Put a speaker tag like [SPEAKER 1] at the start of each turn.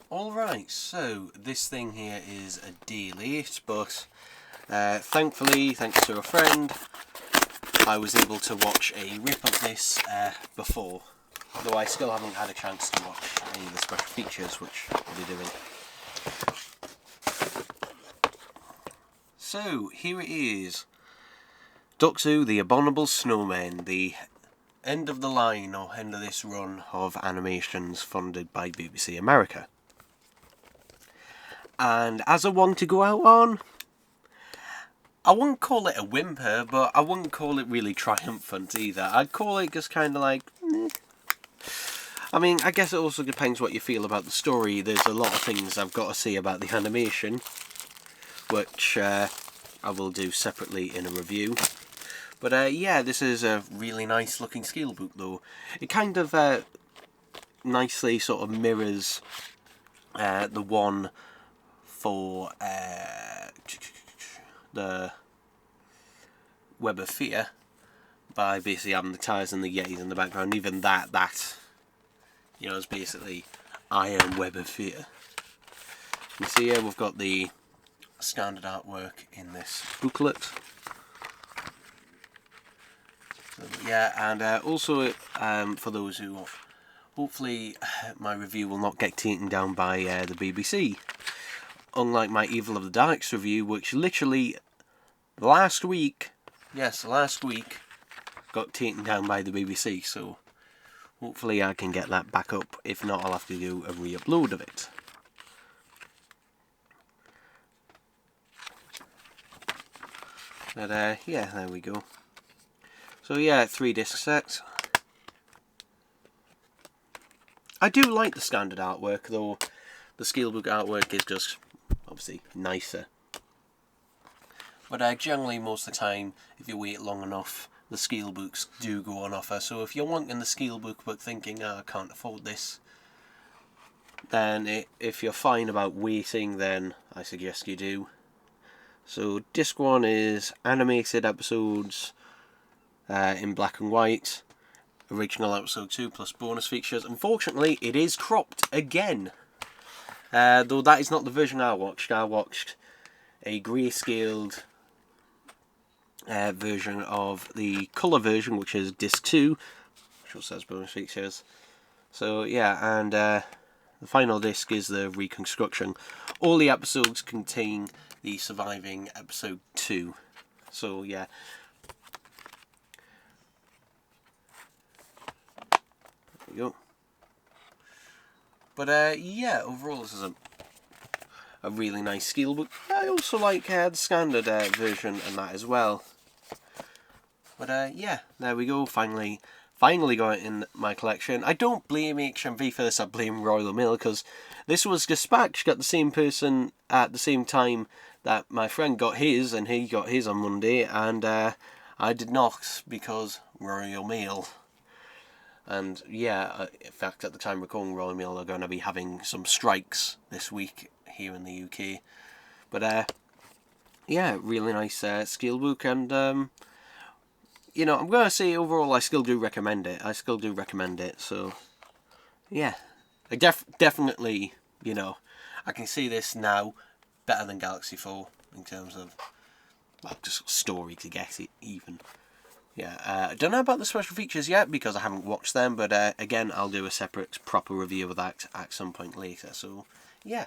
[SPEAKER 1] Alright, so this thing here is a D-late, but thankfully, thanks to a friend, I was able to watch a rip of this before. Though I still haven't had a chance to watch any of the special features, which I'll be doing. So, here it is. Doctor Who, the Abominable Snowmen, the end of the line, or end of this run of animations funded by BBC America. And as a one to go out on, I wouldn't call it a whimper, but I wouldn't call it really triumphant either. I'd call it just kind of like, I mean, I guess it also depends what you feel about the story. There's a lot of things I've got to say about the animation, which I will do separately in a review. But yeah, this is a really nice looking Steelbook though. It kind of nicely sort of mirrors the one for the Web of Fear, by basically having the tires and the Yetis in the background. Even that you know, is basically I Am Web of Fear. You see here we've got the standard artwork in this booklet. So, yeah, and also for those who, hopefully my review will not get taken down by the BBC. Unlike my Evil of the Daleks review, which literally last week, got taken down by the BBC, so hopefully I can get that back up. If not, I'll have to do a re-upload of it. But yeah, there we go. So yeah, 3-disc set. I do like the standard artwork, though the Steelbook artwork is just obviously nicer. But generally, most of the time, if you wait long enough, the Steelbooks do go on offer. So if you're wanting the Steelbook but thinking, oh, I can't afford this, then if you're fine about waiting, then I suggest you do. So disc 1 is animated episodes in black and white. Original episode 2 plus bonus features. Unfortunately, it is cropped again. Though that is not the version I watched. I watched a grayscaled version of the colour version, which is disc 2, which also has bonus features. So yeah, and the final disc is the reconstruction. All the episodes contain the surviving episode 2. So yeah. There we go. But yeah, overall this is a really nice Steelbook. I also like the standard version and that as well. But yeah, there we go. Finally got it in my collection. I don't blame HMV for this. I blame Royal Mail, because this was dispatched at the same person at the same time that my friend got his, and he got his on Monday, and I did not, because Royal Mail. And yeah, in fact, at the time recording, Royal Mail are going to be having some strikes this week here in the UK. But yeah, really nice Steelbook, and you know, I'm going to say overall I still do recommend it. So yeah, I definitely, you know, I can see this now better than Galaxy 4 in terms of, well, just story to get it even. Yeah, I don't know about the special features yet because I haven't watched them, but again, I'll do a separate proper review of that at some point later. So yeah,